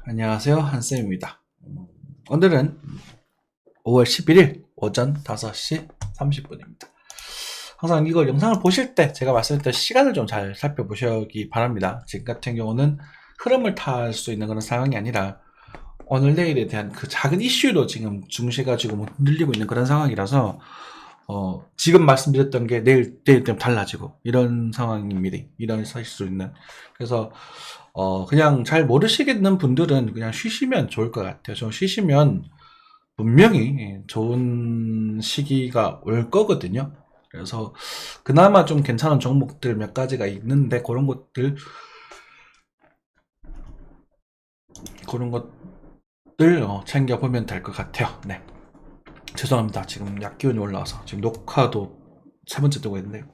안녕하세요. 한쌤입니다. 오늘은 5월 11일 오전 5시 30분입니다. 항상 이거 영상을 보실 때 제가 말씀드렸던 시간을 좀 잘 살펴보시기 바랍니다. 지금 같은 경우는 흐름을 탈 수 있는 그런 상황이 아니라 오늘 내일에 대한 그 작은 이슈로 지금 증시가 지금 흔들리고 있는 그런 상황이라서 지금 말씀드렸던 게 내일 되면 달라지고 이런 상황입니다. 일어날 수 있는. 그래서 그냥 잘 모르시겠는 분들은 그냥 쉬시면 좋을 것 같아요. 좀 쉬시면 분명히 좋은 시기가 올 거거든요. 그래서 그나마 좀 괜찮은 종목들 몇 가지가 있는데 그런 것들 챙겨보면 될 것 같아요. 네. 죄송합니다. 지금 약 기운이 올라와서 지금 녹화도 세 번째 뜨고 있는데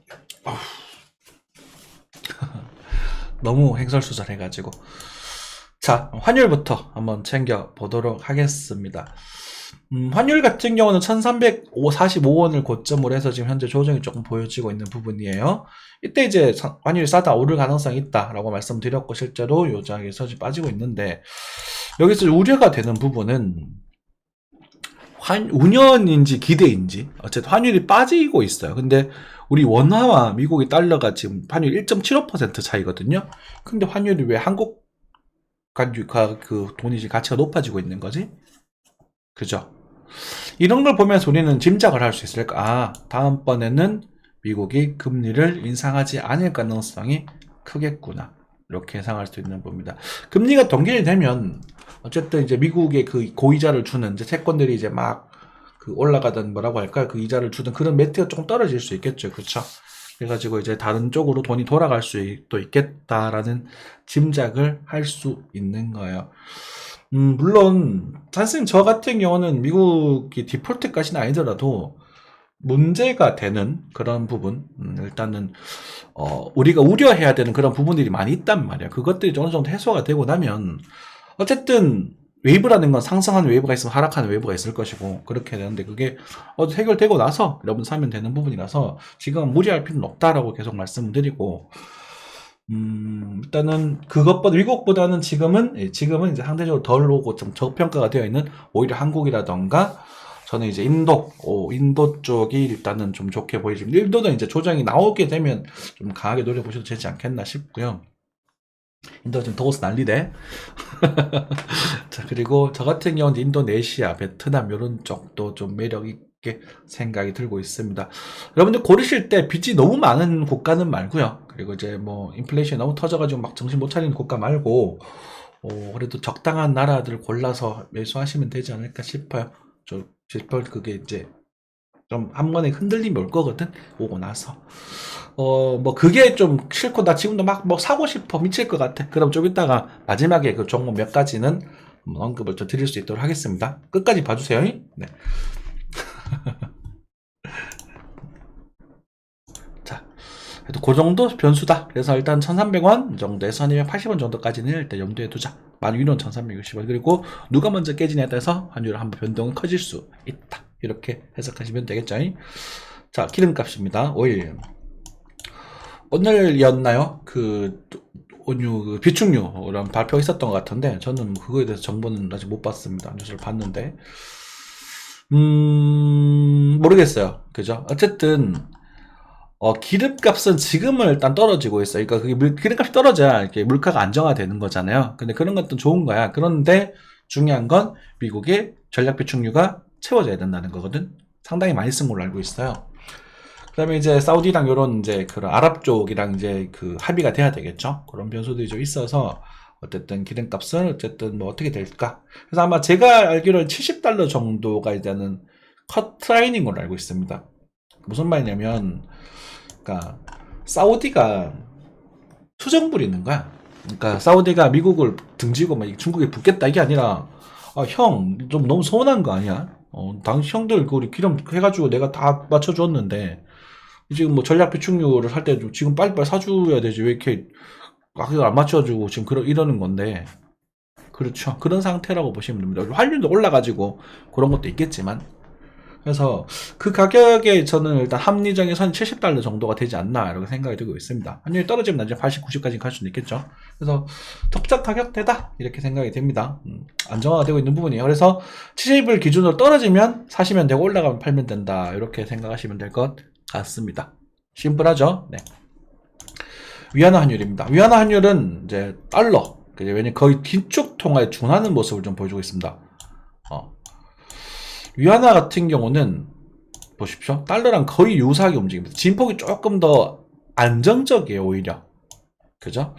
너무 횡설수설해가지고. 자, 환율부터 한번 챙겨보도록 하겠습니다. 환율 같은 경우는 1345원을 고점으로 해서 지금 현재 조정이 조금 보여지고 있는 부분이에요. 이때 이제 환율이 싸다 오를 가능성이 있다라고 말씀드렸고 실제로 요장에서 지금 빠지고 있는데, 여기서 우려가 되는 부분은 운연인지 기대인지 어쨌든 환율이 빠지고 있어요. 근데 우리 원화와 미국의 달러가 지금 환율 1.75% 차이거든요. 근데 환율이 왜 한국 그 돈이 가치가 높아지고 있는 거지? 그죠? 이런 걸 보면서 우리는 짐작을 할 수 있을까? 다음번에는 미국이 금리를 인상하지 않을 가능성이 크겠구나. 이렇게 예상할 수 있는 겁니다. 금리가 동결이 되면 어쨌든 이제 미국의 그 고이자를 주는 이제 채권들이 이제 막 그 올라가던 뭐라고 할까요? 그 이자를 주던 그런 매트가 조금 떨어질 수 있겠죠. 그렇죠? 그래가지고 이제 다른 쪽으로 돈이 돌아갈 수도 있겠다라는 짐작을 할 수 있는 거예요. 물론 선생님 저 같은 경우는 미국이 디폴트까지는 아니더라도 문제가 되는 그런 부분, 일단은 우리가 우려해야 되는 그런 부분들이 많이 있단 말이야. 그것들이 어느 정도 해소가 되고 나면 어쨌든 웨이브라는 건 상승하는 웨이브가 있으면 하락하는 웨이브가 있을 것이고 그렇게 되는데, 그게 해결되고 나서 여러분 사면 되는 부분이라서 지금 무리할 필요는 없다라고 계속 말씀드리고, 일단은 그것보다 미국보다는 지금은 이제 상대적으로 덜 오고 좀 저평가가 되어 있는 오히려 한국이라던가, 저는 이제 인도 쪽이 일단은 좀 좋게 보이지만, 인도는 이제 조정이 나오게 되면 좀 강하게 노려보셔도 되지 않겠나 싶고요. 인도 지금 더워서 난리대. 자, 그리고 저 같은 경우는 인도네시아, 베트남 이런 쪽도 좀 매력 있게 생각이 들고 있습니다. 여러분들 고르실 때 빚이 너무 많은 국가는 말고요. 그리고 이제 뭐 인플레이션이 너무 터져가지고 막 정신 못 차리는 국가 말고 그래도 적당한 나라들 골라서 매수하시면 되지 않을까 싶어요. 그게 이제 좀 한 번에 흔들림이 올 거거든. 오고 나서 뭐 그게 좀 싫고 나 지금도 막 뭐 사고 싶어 미칠 것 같아. 그럼 좀 이따가 마지막에 그 종목 몇 가지는 언급을 좀 드릴 수 있도록 하겠습니다. 끝까지 봐주세요. 네. 자, 그래도 그 정도 변수다. 그래서 일단 1,300원 정도에서 1,280원 정도까지는 일단 염두에 두자. 만 위로는 1,360원. 그리고 누가 먼저 깨지냐에 따라서 환율 한번 변동은 커질 수 있다. 이렇게 해석하시면 되겠죠. 자, 기름값입니다. 오일. 오늘이었나요? 온유, 비축유라는 발표가 있었던 것 같은데, 저는 그거에 대해서 정보는 아직 못 봤습니다. 뉴스를 봤는데. 모르겠어요. 그죠? 어쨌든, 기름값은 지금은 일단 떨어지고 있어요. 그러니까 그게 기름값이 떨어져야 이렇게 물가가 안정화되는 거잖아요. 근데 그런 것도 좋은 거야. 그런데 중요한 건 미국의 전략 비축유가 채워져야 된다는 거거든. 상당히 많이 쓴 걸로 알고 있어요. 그다음에 이제 사우디랑 요런 이제 그런 아랍 쪽이랑 이제 그 합의가 돼야 되겠죠. 그런 변수들이 좀 있어서 어쨌든 기름값은 어쨌든 뭐 어떻게 될까. 그래서 아마 제가 알기로는 $70 정도가 이제는 커트라인인 걸로 알고 있습니다. 무슨 말이냐면, 그러니까 사우디가 투정 부리는 거야. 그러니까 사우디가 미국을 등지고 막 중국에 붙겠다 이게 아니라, 형, 좀 너무 서운한 거 아니야? 당시 형들 그 우리 기름 해가지고 내가 다 맞춰줬는데 지금 뭐 전략 비축유를 살 때 지금 빨리빨리 사줘야 되지 왜 이렇게 가격을 안 맞춰주고 지금 이러는 건데. 그렇죠. 그런 상태라고 보시면 됩니다. 환율도 올라가지고 그런 것도 있겠지만, 그래서 그 가격에 저는 일단 합리적인 선 $70 정도가 되지 않나 이렇게 생각이 들고 있습니다. 환율이 떨어지면 나중에 80, 90까지 갈 수는 있겠죠. 그래서 적작 가격대다 이렇게 생각이 됩니다. 안정화가 되고 있는 부분이에요. 그래서 70을 기준으로 떨어지면 사시면 되고 올라가면 팔면 된다 이렇게 생각하시면 될 것 같습니다. 심플하죠? 네. 위안화 환율입니다. 위안화 환율은 이제 달러, 왜냐면 거의 긴축 통화에 준하는 모습을 좀 보여주고 있습니다. 위안화 같은 경우는 보십시오. 달러랑 거의 유사하게 움직입니다. 진폭이 조금 더 안정적이에요, 오히려. 그죠?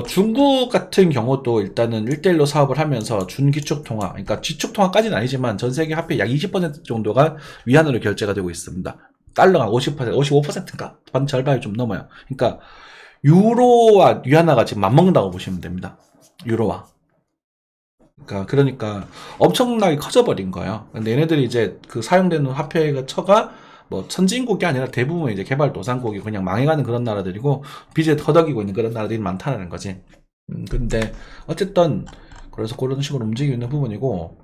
중국 같은 경우도 일단은 1대1로 사업을 하면서 준기축 통화, 그러니까 지축 통화까지는 아니지만 전 세계 화폐 약 20% 정도가 위안으로 결제가 되고 있습니다. 달러가 50%, 55%인가? 반 절반이 좀 넘어요. 그러니까 유로와 위안화가 지금 맞먹는다고 보시면 됩니다. 유로와. 그러니까 엄청나게 커져버린 거예요. 근데 얘네들이 이제 그 사용되는 화폐가 처가 뭐 선진국이 아니라 대부분 이제 개발도상국이 그냥 망해가는 그런 나라들이고 빚에 터덕이고 있는 그런 나라들이 많다는 거지. 근데 어쨌든 그래서 그런 식으로 움직이고 있는 부분이고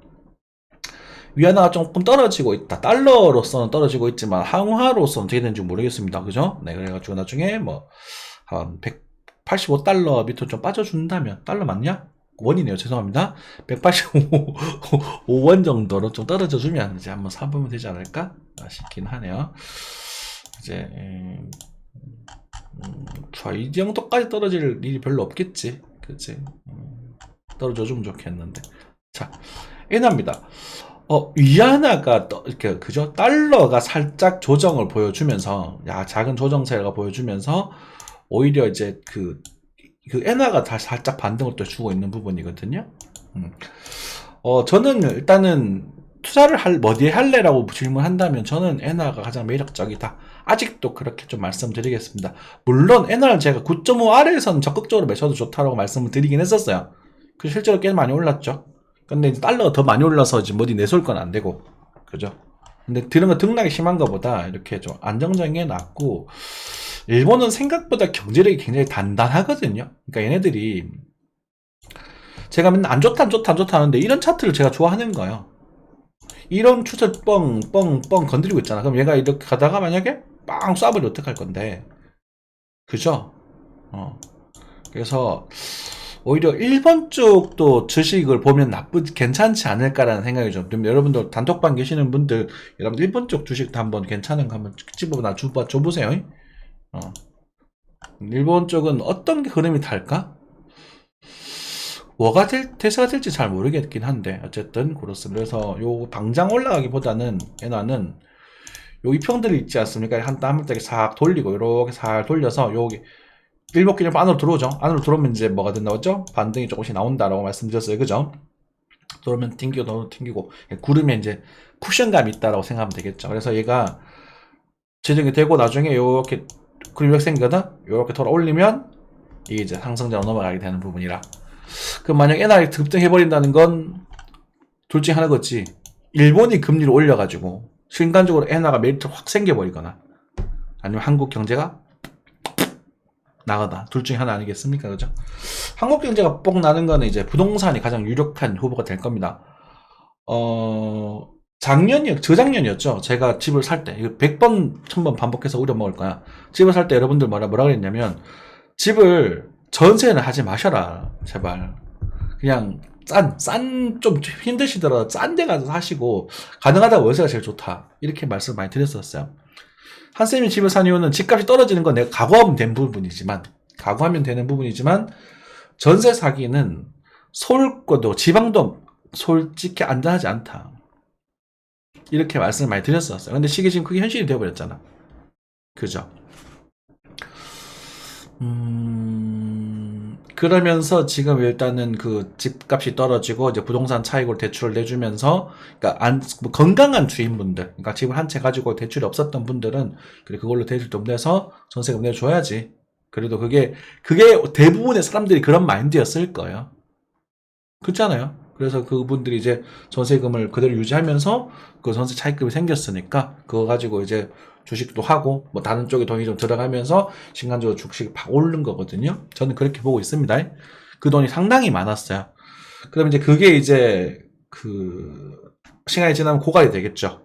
위안화가 조금 떨어지고 있다. 달러로서는 떨어지고 있지만 항화로서는 어떻게 되는지 모르겠습니다. 그죠? 네, 그래가지고 나중에 뭐 한 185달러 밑으로 좀 빠져준다면 달러 맞냐? 원이네요. 죄송합니다. 185원 정도로 좀 떨어져 주면 이제 한번 사보면 되지 않을까 싶긴 하네요. 이제 이 정도까지 떨어질 일이 별로 없겠지. 그치? 떨어져 주면 좋겠는데. 자, 엔화입니다. 위안화가 이렇게 그죠? 달러가 살짝 조정을 보여주면서 작은 조정세가 보여주면서 오히려 이제 그 엔화가 다 살짝 반등을 또 주고 있는 부분이거든요. 저는 일단은 투자를 어디에 할래라고 질문한다면 저는 엔화가 가장 매력적이다. 아직도 그렇게 좀 말씀드리겠습니다. 물론 엔화를 제가 9.5 아래에서는 적극적으로 매셔도 좋다라고 말씀을 드리긴 했었어요. 실제로 꽤 많이 올랐죠. 근데 달러가 더 많이 올라서 지금 어디 내쏠 건 안 되고, 그죠? 근데 그런 거 등락이 심한 것보다 이렇게 좀 안정적인 게 낫고, 일본은 생각보다 경제력이 굉장히 단단하거든요. 그러니까 얘네들이 제가 맨날 안 좋다 하는데 이런 차트를 제가 좋아하는 거예요. 이런 추세 뻥 건드리고 있잖아. 그럼 얘가 이렇게 가다가 만약에 빵 쏴버리면 어떡할 건데. 그죠? 그래서 오히려 일본 쪽도 주식을 보면 괜찮지 않을까라는 생각이 좀 듭니다. 여러분들 단톡방 계시는 분들, 여러분들 일본 쪽 주식도 한번 괜찮은 거 한번 집어나 줘보세요. 일본 쪽은 어떤 흐름이 탈까? 뭐가 대세가 될지 잘 모르겠긴 한데 어쨌든 그렇습니다. 그래서 요 당장 올라가기보다는 엔화는 요 이평들이 있지 않습니까? 한 땀을 싹 돌리고 이렇게 살 돌려서 여기 일목균형 안으로 들어오죠. 안으로 들어오면 이제 뭐가 된다고 반등이 조금씩 나온다라고 말씀드렸어요. 그죠? 들어오면 튕기고 구르면 이제 쿠션감이 있다라고 생각하면 되겠죠. 그래서 얘가 지정이 되고 나중에 요렇게 그림이 생기거든? 요렇게 돌아 올리면 이게 이제 상승장으로 넘어가게 되는 부분이라. 그럼 만약 엔화가 급등해버린다는 건 둘 중에 하나겠지. 일본이 금리를 올려가지고 순간적으로 엔화가 메리트가 확 생겨버리거나 아니면 한국 경제가 나가다. 둘 중에 하나 아니겠습니까? 그죠? 한국 경제가 뽕 나는 거는 이제 부동산이 가장 유력한 후보가 될 겁니다. 저작년이었죠. 제가 집을 살 때, 이거 100번, 1000번 반복해서 우려먹을 거야. 집을 살 때 여러분들 뭐라 그랬냐면, 집을 전세는 하지 마셔라. 제발. 그냥 좀 힘드시더라도 싼 데 가서 사시고, 가능하다면 월세가 제일 좋다. 이렇게 말씀을 많이 드렸었어요. 한쌤이 집을 산 이유는 집값이 떨어지는 건 내가 각오하면 되는 부분이지만, 전세 사기는 서울권도 지방도 솔직히 안전하지 않다. 이렇게 말씀을 많이 드렸었어요. 근데 시기 지금 그게 현실이 되어버렸잖아. 그죠? 그러면서 지금 일단은 그 집값이 떨어지고 이제 부동산 차익으로 대출을 내주면서, 그러니까 뭐 건강한 주인분들, 그러니까 집을 한 채 가지고 대출이 없었던 분들은 그래 그걸로 대출 좀 내서 전세금 내줘야지. 그래도 그게 대부분의 사람들이 그런 마인드였을 거예요. 그렇잖아요. 그래서 그분들이 이제 전세금을 그대로 유지하면서 그 전세 차익금이 생겼으니까 그거 가지고 이제 주식도 하고 뭐 다른 쪽에 돈이 좀 들어가면서 순간적으로 주식이 팍 오른 거거든요. 저는 그렇게 보고 있습니다. 그 돈이 상당히 많았어요. 그럼 이제 그게 이제 그 시간이 지나면 고갈이 되겠죠.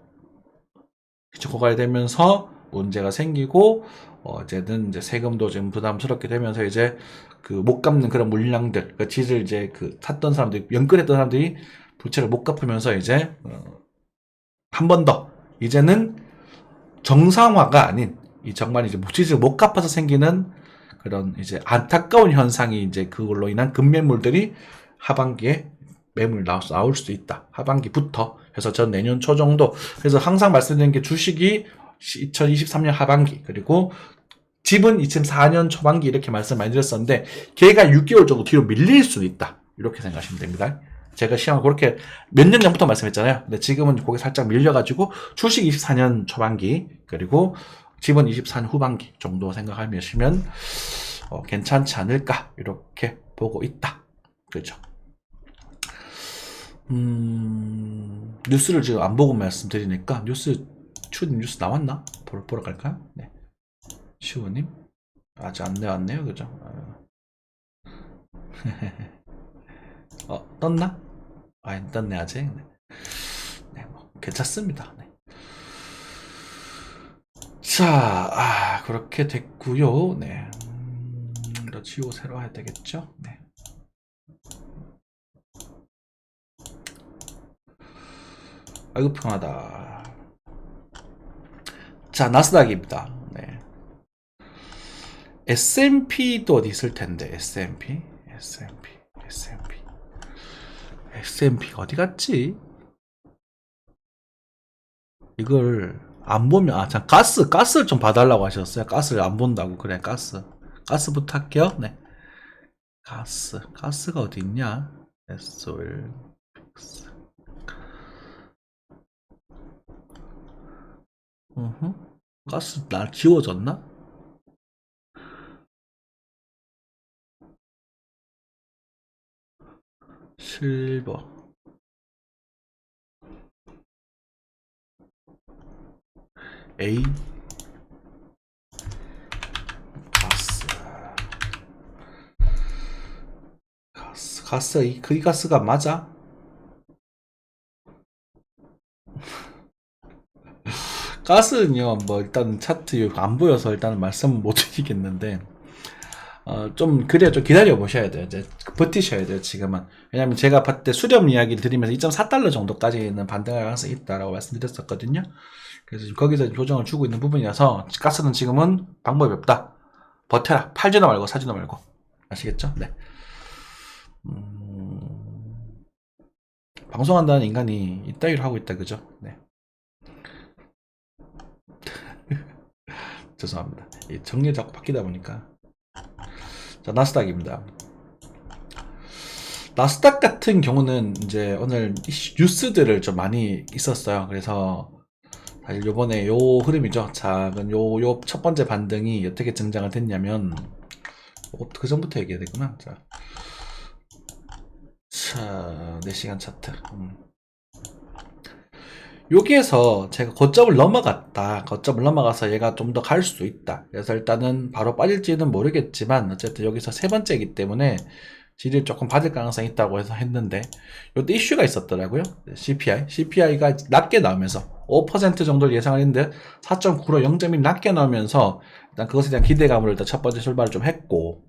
고갈되면서 문제가 생기고 어쨌든 이제 세금도 좀 부담스럽게 되면서 이제 그 못 갚는 그런 물량들, 그 빚을 이제 그 탔던 사람들이 연끌했던 사람들이 부채를 못 갚으면서 이제 한 번 더 이제는 정상화가 아닌 이 정말 이제 빚을 못 갚아서 생기는 그런 이제 안타까운 현상이 이제 그걸로 인한 급매물들이 하반기에 매물 나올 수도 있다. 하반기부터. 그래서 전 내년 초 정도. 그래서 항상 말씀드리는 게 주식이 2023년 하반기, 그리고 집은 2024년 초반기 이렇게 말씀 많이 드렸었는데, 걔가 6개월 정도 뒤로 밀릴 수도 있다. 이렇게 생각하시면 됩니다. 제가 시황을 그렇게 몇 년 전부터 말씀했잖아요. 근데 지금은 거기 살짝 밀려가지고, 주식 24년 초반기, 그리고 집은 24년 후반기 정도 생각하시면, 괜찮지 않을까. 이렇게 보고 있다. 그렇죠. 뉴스를 지금 안 보고 말씀드리니까, 추우님 뉴스 나왔나? 보러 갈까요? 네. 추우님? 아직 안 나왔네요. 그죠? 떴나? 안 떴네, 아직. 네. 네, 뭐, 괜찮습니다. 네. 자, 그렇게 됐고요. 네. 이거 지우고 새로 해야 되겠죠? 네. 아이고, 평하다. 자, 나스닥입니다. 네. S&P도 어디 있을 텐데, S&P 어디 갔지? 이걸 안 보면, 참, 가스를 좀 봐달라고 하셨어요. 가스를 안 본다고. 그래, 가스부터 할게요. 네. 가스가 어디 있냐? SOL, 가스 날 지워졌나? 실버, A, 가스, 이 가스가 맞아? 가스는요, 뭐, 일단 차트 안 보여서 일단은 말씀 못 드리겠는데, 좀, 그래야 좀 기다려 보셔야 돼요. 이제, 버티셔야 돼요, 지금은. 왜냐면 제가 봤을 때 수렴 이야기를 드리면서 2.4달러 정도까지는 반등할 가능성이 있다라고 말씀드렸었거든요. 그래서 지금 거기서 조정을 주고 있는 부분이라서, 가스는 지금은 방법이 없다. 버텨라. 팔지도 말고 사지도 말고. 아시겠죠? 네. 방송한다는 인간이 이따위로 하고 있다, 그죠? 네. 죄송합니다. 정리 자꾸 바뀌다 보니까. 자, 나스닥입니다. 나스닥 같은 경우는 이제 오늘 뉴스들을 좀 많이 있었어요. 그래서 사실 요번에 요 흐름이죠. 작은 요 첫 번째 반등이 어떻게 증장을 됐냐면, 그 전부터 얘기해야 되구나. 자, 4시간 차트. 여기에서 제가 고점을 넘어가서 얘가 좀 더 갈 수도 있다. 그래서 일단은 바로 빠질지는 모르겠지만, 어쨌든 여기서 세 번째이기 때문에 지지를 조금 받을 가능성이 있다고 해서 했는데, 요때 이슈가 있었더라고요. CPI가 낮게 나오면서 5% 정도를 예상을 했는데 4.9로 0.1 낮게 나오면서 일단 그것에 대한 기대감으로 일단 첫 번째 출발을 했고,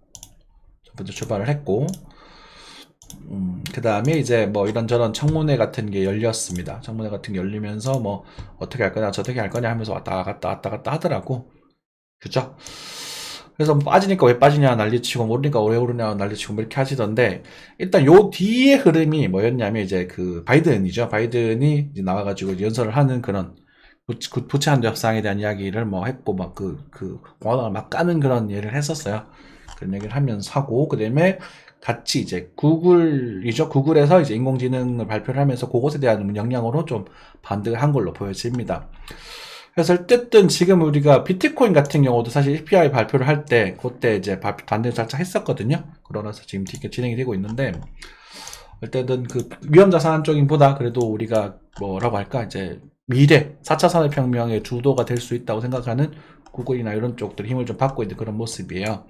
그 다음에 이제 뭐 이런저런 청문회 같은 게 열렸습니다. 청문회 같은 게 열리면서 뭐 어떻게 할 거냐 저떻게 할 거냐 하면서 왔다 갔다 하더라고. 그죠? 그래서 뭐 빠지니까 왜 빠지냐 난리치고, 모르니까 왜 오르냐 난리치고 뭐 이렇게 하시던데, 일단 요 뒤의 흐름이 뭐였냐면 이제 그 바이든이죠. 바이든이 이제 나와가지고 연설을 하는 그런 부채 한도 협상에 대한 이야기를 뭐 했고, 막 공화당을 막 까는 그런 얘기를 했었어요. 그런 얘기를 하면서 하고, 그 다음에 같이 이제 구글에서 이제 인공지능을 발표를 하면서 그것에 대한 영향으로 좀 반등을 한 걸로 보여집니다. 그래서 어쨌든 지금 우리가 비트코인 같은 경우도 사실 CPI 발표를 할 때 그때 이제 반등을 살짝 했었거든요. 그러나서 지금 진행이 되고 있는데, 어쨌든 그 위험 자산 쪽인보다 그래도 우리가 뭐라고 할까, 이제 미래 4차 산업혁명의 주도가 될 수 있다고 생각하는 구글이나 이런 쪽들이 힘을 좀 받고 있는 그런 모습이에요.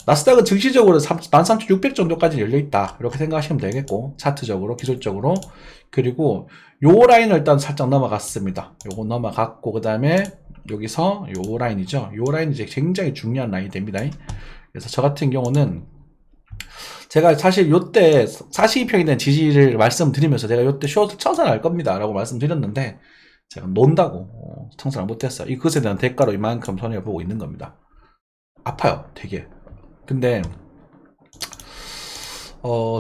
나스닥은 증시적으로 13,600 정도까지 열려있다. 이렇게 생각하시면 되겠고, 차트적으로, 기술적으로. 그리고 요 라인을 일단 살짝 넘어갔습니다. 요거 넘어갔고, 그 다음에 여기서 요 라인이죠. 요 라인이 이제 굉장히 중요한 라인이 됩니다. 그래서 저 같은 경우는 제가 사실 요때 42평에 대한 지지를 말씀드리면서 제가 요때 숏을 쳐서 날 겁니다. 라고 말씀드렸는데, 제가 논다고 청산을 못했어요. 이 것에 대한 대가로 이만큼 손해를 보고 있는 겁니다. 아파요, 되게. 근데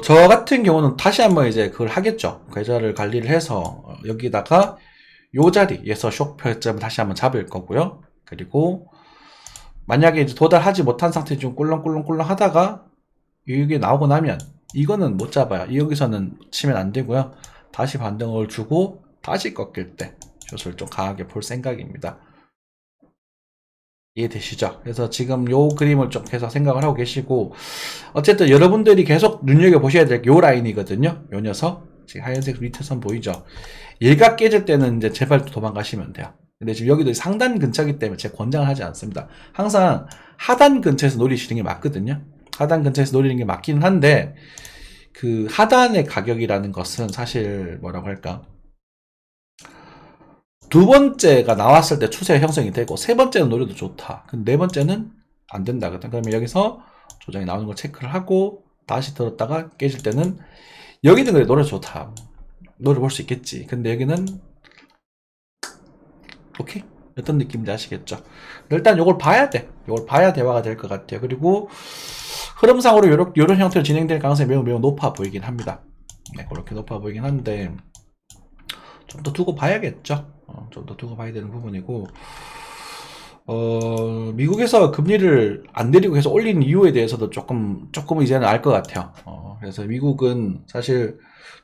저 같은 경우는 다시 한번 이제 그걸 하겠죠. 계좌를 관리를 해서 여기다가 요 자리에서 숏표점을 다시 한번 잡을 거고요. 그리고 만약에 이제 도달하지 못한 상태 좀 꿀렁꿀렁꿀렁 하다가 이게 나오고 나면 이거는 못 잡아요. 여기서는 치면 안 되고요. 다시 반등을 주고 다시 꺾일 때 숏을 좀 강하게 볼 생각입니다. 이해되시죠? 그래서 지금 요 그림을 좀 계속 생각을 하고 계시고, 어쨌든 여러분들이 계속 눈여겨보셔야 될 요 라인이거든요. 요 녀석. 지금 하얀색 밑에선 보이죠? 얘가 깨질 때는 이제 제발 도망가시면 돼요. 근데 지금 여기도 상단 근처이기 때문에 제가 권장을 하지 않습니다. 항상 하단 근처에서 노리시는 게 맞거든요. 하단 근처에서 노리는 게 맞기는 한데, 그 하단의 가격이라는 것은 사실 뭐라고 할까? 두 번째가 나왔을 때 추세 형성이 되고, 세 번째는 노려도 좋다. 근데 네 번째는 안 된다거든. 그러면 여기서 조정이 나오는 걸 체크를 하고 다시 들었다가 깨질 때는 여기는 그래 노려 좋다. 노려볼 수 있겠지. 근데 여기는 오케이? 어떤 느낌인지 아시겠죠? 일단 요걸 봐야 돼. 요걸 봐야 대화가 될 것 같아요. 그리고 흐름상으로 요런 형태로 진행될 가능성이 매우 높아 보이긴 합니다. 네, 그렇게 높아 보이긴 한데 좀 더 두고 봐야겠죠. 좀 더 두고 봐야 되는 부분이고, 미국에서 금리를 안 내리고 계속 올린 이유에 대해서도 조금 이제는 알 것 같아요. 그래서 미국은 사실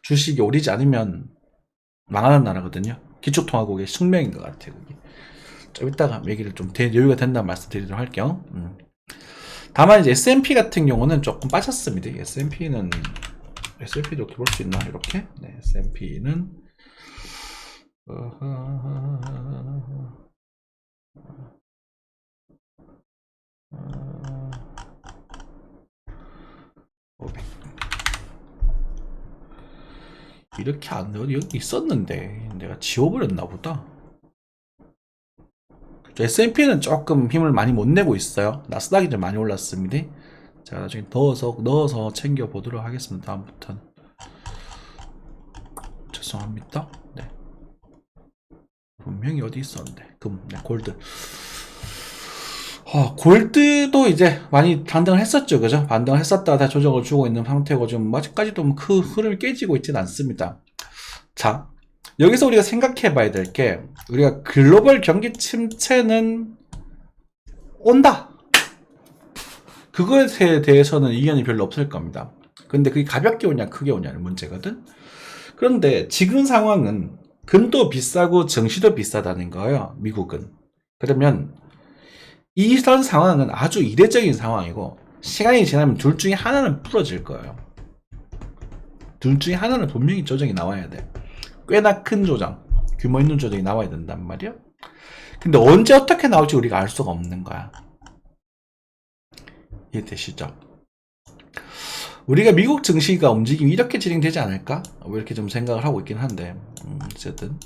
주식이 오르지 않으면 망하는 나라거든요. 기축통화국의 숙명인 것 같아요. 좀 이따가 얘기를 좀 여유가 된다는 말씀 드리도록 할게요. 다만 이제 S&P 같은 경우는 조금 빠졌습니다. S&P도 이렇게 볼 수 있나? 이렇게? 네, S&P는 이렇게 안 넣어. 여기 있었는데 내가 지워버렸나 보다. S&P는 조금 힘을 많이 못 내고 있어요. 나스닥이 좀 많이 올랐습니다. 제가 나중에 넣어서 챙겨 보도록 하겠습니다. 다음부터는. 죄송합니다. 네. 분명히 어디 있었는데. 네, 골드. 골드도 이제 많이 반등을 했었죠. 그죠? 반등을 했었다가 다시 조정을 주고 있는 상태고, 좀 아직까지도 그 흐름이 깨지고 있지는 않습니다. 자, 여기서 우리가 생각해 봐야 될 게, 우리가 글로벌 경기 침체는 온다. 그것에 대해서는 이견이 별로 없을 겁니다. 근데 그게 가볍게 오냐 크게 오냐는 문제거든. 그런데 지금 상황은 금도 비싸고 정시도 비싸다는 거예요. 미국은. 그러면 이런 상황은 아주 이례적인 상황이고, 시간이 지나면 둘 중에 하나는 부러질 거예요. 둘 중에 하나는 분명히 조정이 나와야 돼. 꽤나 큰 조정, 규모 있는 조정이 나와야 된단 말이야. 근데 언제 어떻게 나올지 우리가 알 수가 없는 거야. 이해되시죠? 우리가 미국 증시가 움직임이 이렇게 진행되지 않을까? 이렇게 좀 생각을 하고 있긴 한데, 어쨌든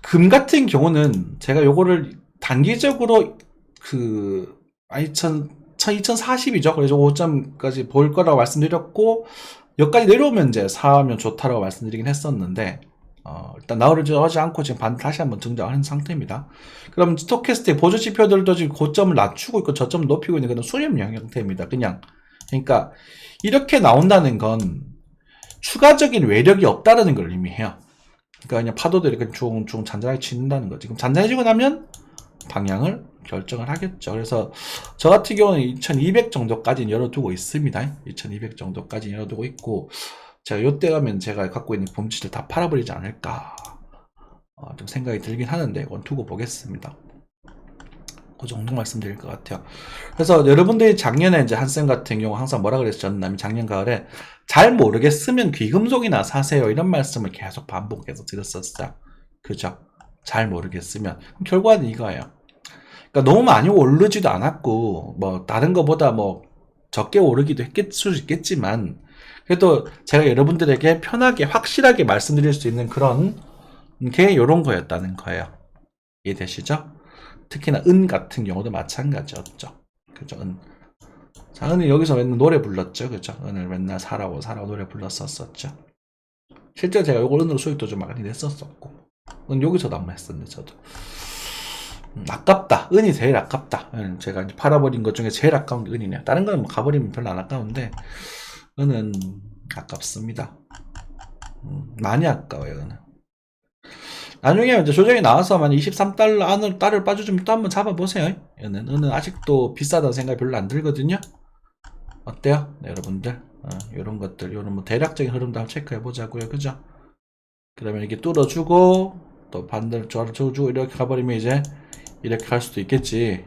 금 같은 경우는 제가 요거를 단기적으로 2040이죠. 그래서 5점까지 볼 거라고 말씀드렸고, 여기까지 내려오면 이제 사면 좋다라고 말씀드리긴 했었는데, 일단 나오지 않고 지금 다시 한번 등장하는 상태입니다. 그럼 스토캐스틱 보조 지표들도 지금 고점을 낮추고 있고 저점을 높이고 있는 그런 수렴형 형태입니다. 그러니까 이렇게 나온다는 건 추가적인 외력이 없다라는 걸 의미해요. 그러니까 그냥 파도들이 그냥 쭉 잔잔하게 치는다는 거지. 그럼 잔잔해지고 나면 방향을 결정을 하겠죠. 그래서 저 같은 경우는 2200 정도까지 열어두고 있습니다. 2200 정도까지 열어두고 있고, 제가 요때 가면 제가 갖고 있는 범치를 다 팔아버리지 않을까 좀 생각이 들긴 하는데, 그건 두고 보겠습니다. 그 정도 말씀드릴 것 같아요. 그래서 여러분들이 작년에 이제 한쌤 같은 경우 항상 뭐라 그랬었냐면, 작년 가을에 잘 모르겠으면 귀금속이나 사세요 이런 말씀을 계속 반복해서 드렸었어요. 그죠? 잘 모르겠으면. 결과는 이거예요. 그러니까 너무 많이 오르지도 않았고 뭐 다른 거보다 뭐 적게 오르기도 했을 수 있겠지만 그래도 제가 여러분들에게 편하게 확실하게 말씀드릴 수 있는 그런 게 요런 거였다는 거예요. 이해되시죠? 특히나 은 같은 경우도 마찬가지였죠. 그죠? 은. 자, 은이 여기서 맨날 노래 불렀죠. 그죠? 은을 맨날 사라고 노래 불렀었죠. 실제로 제가 요걸 은으로 수익도 좀 많이 냈었었고 은 여기서도 한번 했었는데 저도 아깝다. 은이 제일 아깝다. 제가 이제 팔아버린 것 중에 제일 아까운 게 은이네요. 다른 거는 뭐 가버리면 별로 안 아까운데 은은 아깝습니다. 많이 아까워요. 은은. 나중에 이제 조정이 나와서 만약 23달러 안으로 달을 빠져주면 또 한번 잡아보세요. 은은 아직도 비싸다는 생각이 별로 안 들거든요. 어때요? 네, 여러분들 이런 것들 이런 뭐 대략적인 흐름도 한번 체크해 보자고요. 그죠? 그러면 이렇게 뚫어주고 또 반대로 줘주고 이렇게 가버리면 이제 이렇게 갈 수도 있겠지.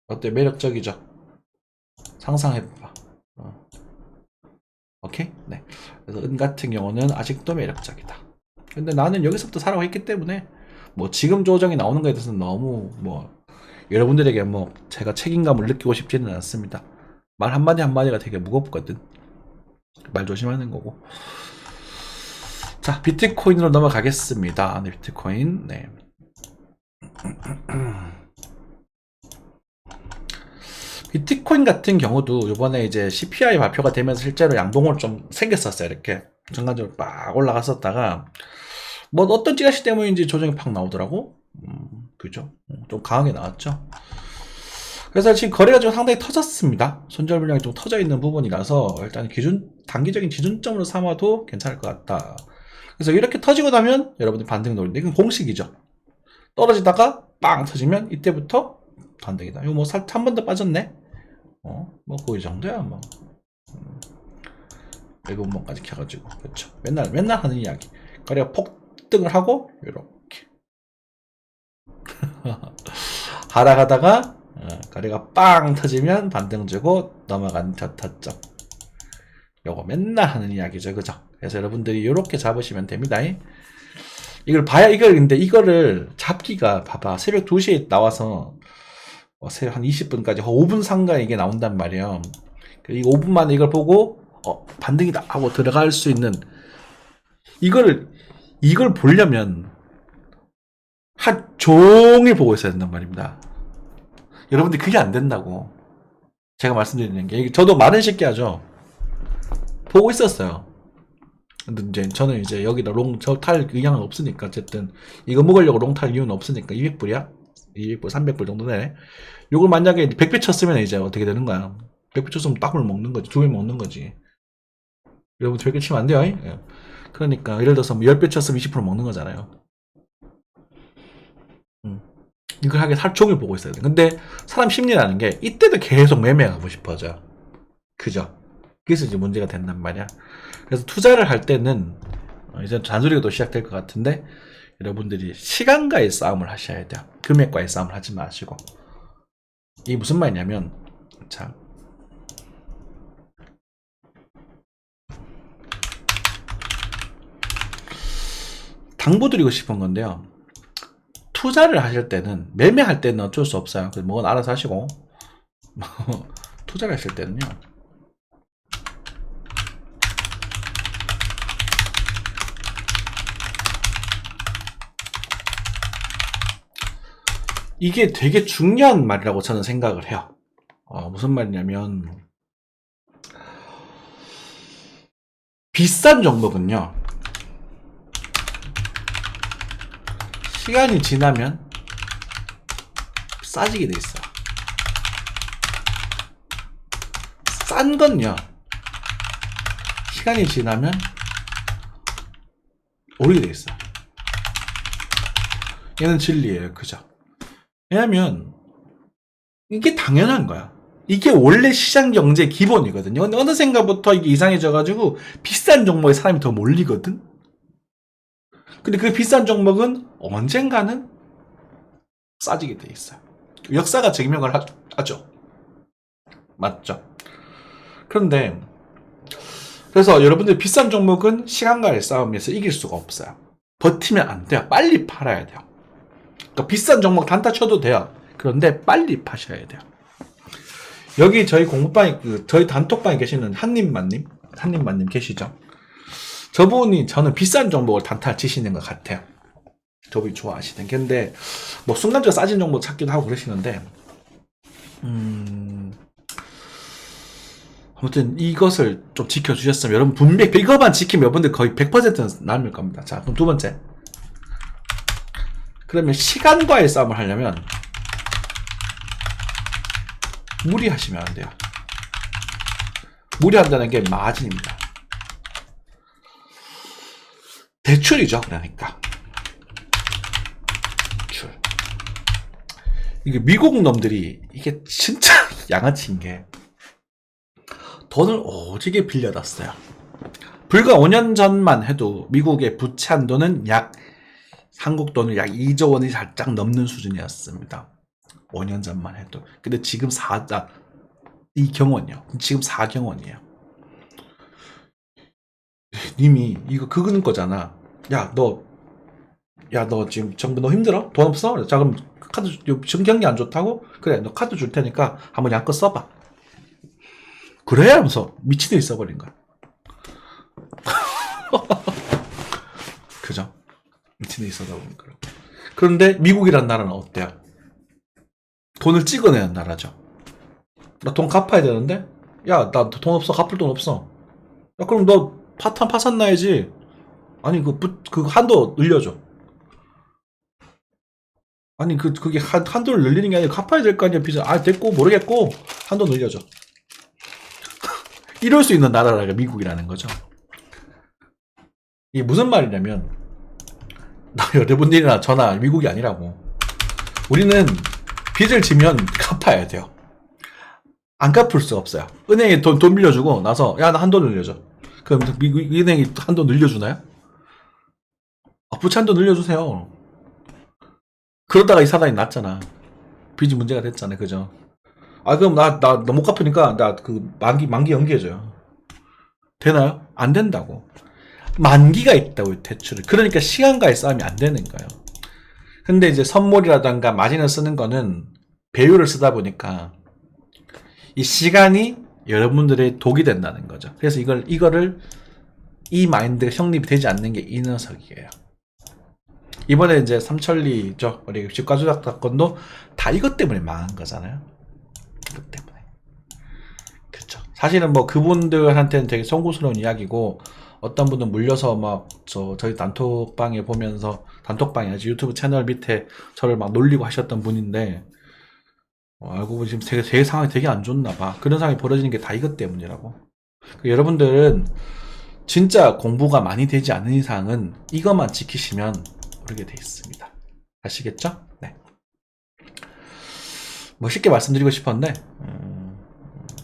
어때? 매력적이죠? 상상해봐. 오케이? 네. 그래서 은 같은 경우는 아직도 매력적이다. 근데 나는 여기서부터 사라고 했기 때문에 뭐 지금 조정이 나오는 거에 대해서는 너무 뭐 여러분들에게 뭐 제가 책임감을 느끼고 싶지는 않습니다. 말 한마디 한마디가 되게 무겁거든. 말 조심하는 거고. 자, 비트코인으로 넘어가겠습니다. 네, 비트코인. 네. 비트코인 같은 경우도 이번에 이제 CPI 발표가 되면서 실제로 양봉을 좀 생겼었어요. 이렇게 전반적으로 막 올라갔었다가 뭐 어떤 찌라시 때문인지 조정이 팍 나오더라고. 그죠? 좀 강하게 나왔죠. 그래서 지금 거래가 좀 상당히 터졌습니다. 손절 물량이 좀 터져 있는 부분이라서 일단 단기적인 기준점으로 삼아도 괜찮을 것 같다. 그래서 이렇게 터지고 나면 여러분들 반등 노리는데 이건 공식이죠. 떨어지다가 빵 터지면 이때부터 반등이다. 이거 뭐 한 번 더 빠졌네. 뭐 그 정도야 뭐. 외국문까지 켜가지고 그렇죠. 맨날 하는 이야기. 거래가 폭등을 하고 이렇게 하락하다가 거래가 빵 터지면 반등 주고 넘어가는 타점. 요거 맨날 하는 이야기죠, 그죠? 그래서 여러분들이 이렇게 잡으시면 됩니다. 이걸 봐야 근데 이거를 잡기가 봐봐 새벽 2시에 나와서 새벽 한 20분까지 5분 상가에 이게 나온단 말이에요. 이 5분 만에 이걸 보고 반등이다 하고 들어갈 수 있는 이걸 보려면 한 종일 보고 있어야 된단 말입니다. 여러분들 그게 안 된다고 제가 말씀드리는 게 저도 말은 쉽게 하죠. 보고 있었어요. 근데 이제 저는 이제 여기다 롱 탈 의향은 없으니까 어쨌든 이거 먹으려고 롱 탈 이유는 없으니까 200불이야? 200불 300불 정도 되네. 요걸 만약에 100배 쳤으면 이제 어떻게 되는 거야? 100배 쳤으면 딱을 먹는 거지. 2배 먹는 거지. 여러분 100배 치면 안 돼요. 예. 그러니까 예를 들어서 뭐 10배 쳤으면 20% 먹는 거잖아요. 이걸 하게 할 종일 보고 있어야 돼. 근데 사람 심리라는 게 이때도 계속 매매하고 싶어져. 그죠? 그래서 이제 문제가 된단 말이야. 그래서 투자를 할 때는 이제 잔소리가 또 시작될 것 같은데 여러분들이 시간과의 싸움을 하셔야 돼요. 금액과의 싸움을 하지 마시고. 이게 무슨 말이냐면 자 당부드리고 싶은 건데요. 투자를 하실 때는 매매할 때는 어쩔 수 없어요. 그래서 뭐건 알아서 하시고 투자를 하실 때는요. 이게 되게 중요한 말이라고 저는 생각을 해요. 무슨 말이냐면 비싼 종목은요. 시간이 지나면 싸지게 돼 있어요. 싼 건요. 시간이 지나면 오르게 돼 있어요. 얘는 진리예요. 그죠? 왜냐면 이게 당연한 거야. 이게 원래 시장 경제의 기본이거든요. 근데 어느샌가부터 이게 이상해져가지고 비싼 종목에 사람이 더 몰리거든. 근데 그 비싼 종목은 언젠가는 싸지게 돼 있어요. 역사가 증명을 하죠. 맞죠? 그런데 그래서 여러분들 비싼 종목은 시간과의 싸움에서 이길 수가 없어요. 버티면 안 돼요. 빨리 팔아야 돼요. 그러니까 비싼 종목 단타 쳐도 돼요. 그런데 빨리 파셔야 돼요. 여기 저희 공부방에 저희 단톡방에 계시는 한님만님 계시죠? 저분이 저는 비싼 종목을 단타 치시는 것 같아요. 저분이 좋아하시는. 근데 뭐 순간적으로 싸진 종목 찾기도 하고 그러시는데 아무튼 이것을 좀 지켜주셨으면 여러분 분명 이것만 지키면 여러분들 거의 100%는 남을 겁니다. 자, 그럼 두 번째. 그러면 시간과의 싸움을 하려면 무리하시면 안 돼요. 무리한다는 게 마진입니다. 대출이죠. 그러니까 대출. 이게 미국 놈들이 이게 진짜 양아치인 게 돈을 오지게 빌려놨어요. 불과 5년 전만 해도 미국의 부채 한도는 한국 돈을 약 2조 원이 살짝 넘는 수준이었습니다. 5년 전만 해도. 근데 지금 이 경원이요. 지금 4경원이에요. 님이 이거 그건 거잖아. 야, 너 지금 정부 너 힘들어? 돈 없어? 자, 그럼 카드 지금 경기 안 좋다고? 그래, 너 카드 줄 테니까 한번 양껏 써봐. 그래? 하면서 미친듯이 써버린 거야. 그죠? 미친듯이 써버린 거야. 그런데 미국이란 나라는 어때요? 돈을 찍어내는 나라죠. 나 돈 갚아야 되는데? 야, 나 돈 없어. 갚을 돈 없어. 야, 그럼 너 파산 나야지. 아니, 그 한도 늘려줘. 아니, 그게 한도를 늘리는 게 아니라 갚아야 될 거 아니야, 빚을. 아, 됐고, 모르겠고, 한도 늘려줘. 이럴 수 있는 나라가 미국이라는 거죠. 이게 무슨 말이냐면, 나 여러분들이나 저나 미국이 아니라고. 우리는 빚을 지면 갚아야 돼요. 안 갚을 수가 없어요. 은행에 돈 빌려주고 나서 야, 나 한도 늘려줘. 그럼 미국 은행이 한도 늘려주나요? 부채 한도 늘려주세요. 그러다가 이 사단이 났잖아. 빚이 문제가 됐잖아. 그죠? 그럼 나 못 갚으니까 나 만기 연기해줘요. 되나요? 안 된다고. 만기가 있다고, 대출을. 그러니까 시간과의 싸움이 안 되는 거예요. 근데 이제 선물이라던가 마진을 쓰는 거는 배율을 쓰다 보니까 이 시간이 여러분들의 독이 된다는 거죠. 그래서 이 마인드가 성립이 되지 않는 게 이 녀석이에요. 이번에 이제 삼천리죠. 우리 집가조작 사건도 다 이것 때문에 망한 거잖아요. 이것 때문에. 그렇죠. 사실은 뭐 그분들한테는 되게 송구스러운 이야기고, 어떤 분은 물려서 저희 단톡방에 보면서, 단톡방이 아니지 유튜브 채널 밑에 저를 막 놀리고 하셨던 분인데, 알고 보니 지금 되게 상황이 되게 안 좋나 봐. 그런 상황이 벌어지는 게 다 이것 때문이라고. 여러분들은 진짜 공부가 많이 되지 않는 이상은 이것만 지키시면 모르게 돼 있습니다. 아시겠죠? 네. 쉽게 말씀드리고 싶었는데,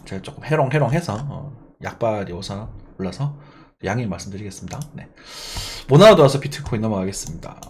제가 조금 해롱해롱해서, 약발이 올라서 양해 말씀드리겠습니다. 네. 모나로 들어와서 비트코인 넘어가겠습니다.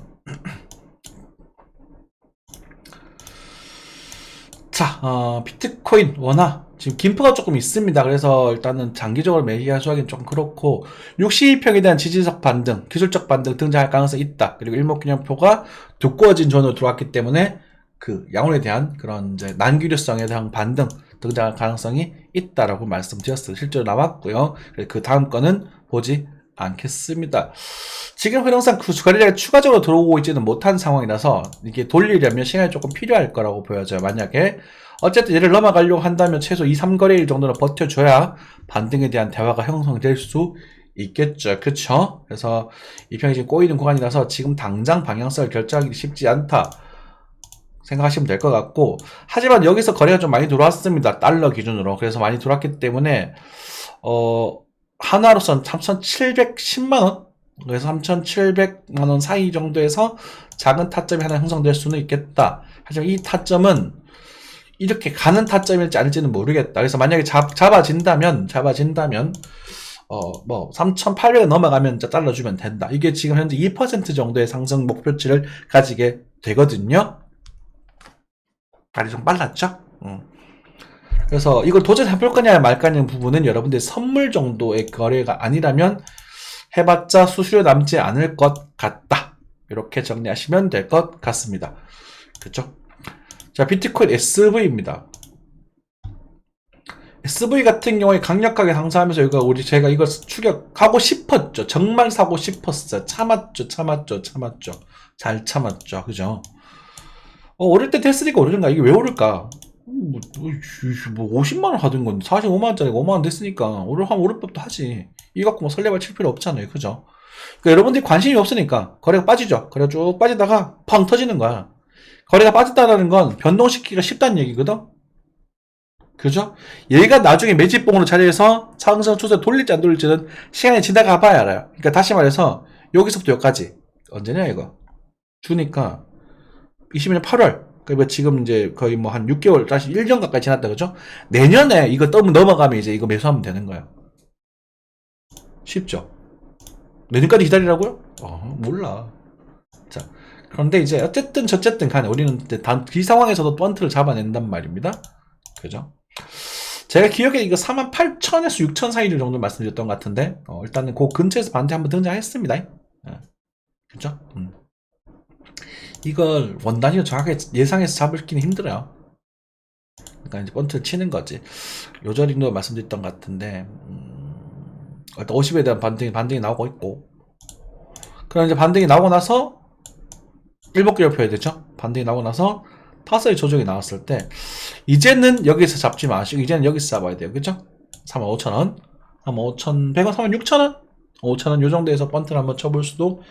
자, 비트코인 원화 지금 김포가 조금 있습니다. 그래서 일단은 장기적으로 매기하기는 조금 그렇고, 62평에 대한 지지적 반등, 기술적 반등 등장할 가능성이 있다. 그리고 일목균형표가 두꺼워진 존으로 들어왔기 때문에 그 양원에 대한 그런 이제 난기류성에 대한 반등 등장할 가능성이 있다라고 말씀드렸어요. 실제로 나왔고요. 그 다음 거는 보지 않겠습니다. 지금 흐름상 그 거래량이 추가적으로 들어오고 있지는 못한 상황이라서 이게 돌리려면 시간이 조금 필요할 거라고 보여져요. 만약에 어쨌든 얘를 넘어가려고 한다면 최소 2, 3거래일 정도는 버텨줘야 반등에 대한 대화가 형성될 수 있겠죠. 그쵸? 그래서 이 평이 지금 꼬이는 구간이라서 지금 당장 방향성을 결정하기 쉽지 않다 생각하시면 될 것 같고, 하지만 여기서 거래가 좀 많이 들어왔습니다. 달러 기준으로. 그래서 많이 들어왔기 때문에 하나로선 3,710만원, 그래서 3,700만원 사이 정도에서 작은 타점이 하나 형성될 수는 있겠다. 하지만 이 타점은 이렇게 가는 타점일지 아닐지는 모르겠다. 그래서 만약에 잡아진다면 3,800원 넘어가면 잘라주면 된다. 이게 지금 현재 2% 정도의 상승 목표치를 가지게 되거든요. 말이 좀 빨랐죠? 그래서 이걸 도전해볼 거냐 말 거냐는 부분은 여러분들 선물 정도의 거래가 아니라면 해봤자 수수료 남지 않을 것 같다. 이렇게 정리하시면 될 것 같습니다. 그렇죠? 자, 비트코인 SV입니다. SV 같은 경우에 강력하게 상승하면서 제가 이거 추격하고 싶었죠. 정말 사고 싶었어요. 참았죠. 잘 참았죠. 그죠? 오를 때 됐으니까 오르는가? 이게 왜 오를까? 뭐 50만원 하던 건 45만원짜리가 5만원 됐으니까 오를 법도 하지. 이거 갖고 뭐 설레발 칠 필요 없잖아요. 그죠? 그러니까 여러분들이 관심이 없으니까 거래가 빠지죠. 거래가 쭉 빠지다가 펑 터지는 거야. 거래가 빠졌다는 건 변동시키기가 쉽다는 얘기거든? 그죠? 얘가 나중에 매집봉으로 자리해서 상승 추세 돌릴지 안 돌릴지는 시간이 지나가 봐야 알아요. 그러니까 다시 말해서 여기서부터 여기까지 언제냐 이거 주니까 22년 8월 그러니까 지금 이제 거의 뭐 한 6개월 다시 1년 가까이 지났다 그죠? 내년에 이거 넘어가면 이제 이거 매수하면 되는 거예요. 쉽죠? 내년까지 기다리라고요? 몰라. 자, 그런데 이제 어쨌든 저쨌든 간에 우리는 이 상황에서도 번트를 잡아낸단 말입니다. 그죠? 제가 기억에 이거 48,000에서 6,000 사이 정도 말씀드렸던 것 같은데 일단은 그 근처에서 반대 한번 등장했습니다. 그죠? 이걸 원단위로 정확하게 예상해서 잡을기는 힘들어요. 그러니까 이제 번트를 치는 거지. 요저링도 말씀드렸던 것 같은데 일단 50에 대한 반등이 나오고 있고 그럼 이제 반등이 나오고 나서 일복기를 펴야 되죠. 반등이 나오고 나서 타서의 조정이 나왔을 때 이제는 여기서 잡지 마시고 이제는 여기서 잡아야 돼요. 그죠? 45,000원 35,100원 36,000원 5,000원 요 정도에서 번트를 한번 쳐볼 수도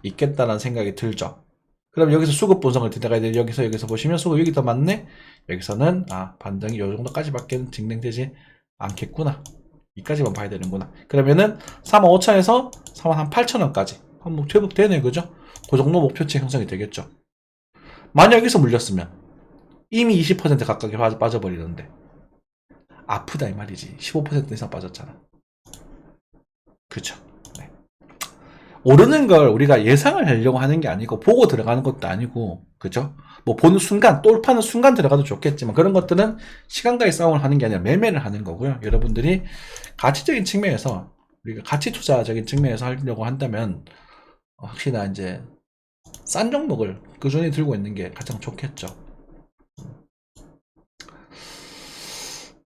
있겠다는 생각이 들죠. 그럼 여기서 수급 분석을 들어가야 돼요. 여기서 보시면 수급 여기 더 많네. 여기서는 반등이 요 정도까지밖에 진행되지 않겠구나. 이까지만 봐야 되는구나. 그러면은 45,000에서 48,000원까지 한번 회복되네. 그죠? 그 정도 목표치 형성이 되겠죠. 만약 여기서 물렸으면 이미 20% 가깝게 빠져버리는데 아프다 이 말이지. 15% 이상 빠졌잖아. 그쵸? 네. 오르는 걸 우리가 예상을 하려고 하는 게 아니고 보고 들어가는 것도 아니고 그죠? 뭐 보는 순간 돌파는 순간 들어가도 좋겠지만 그런 것들은 시간과의 싸움을 하는 게 아니라 매매를 하는 거고요. 여러분들이 가치적인 측면에서 우리가 가치 투자적인 측면에서 하려고 한다면 혹시나 이제 싼 종목을 꾸준히 들고 있는 게 가장 좋겠죠.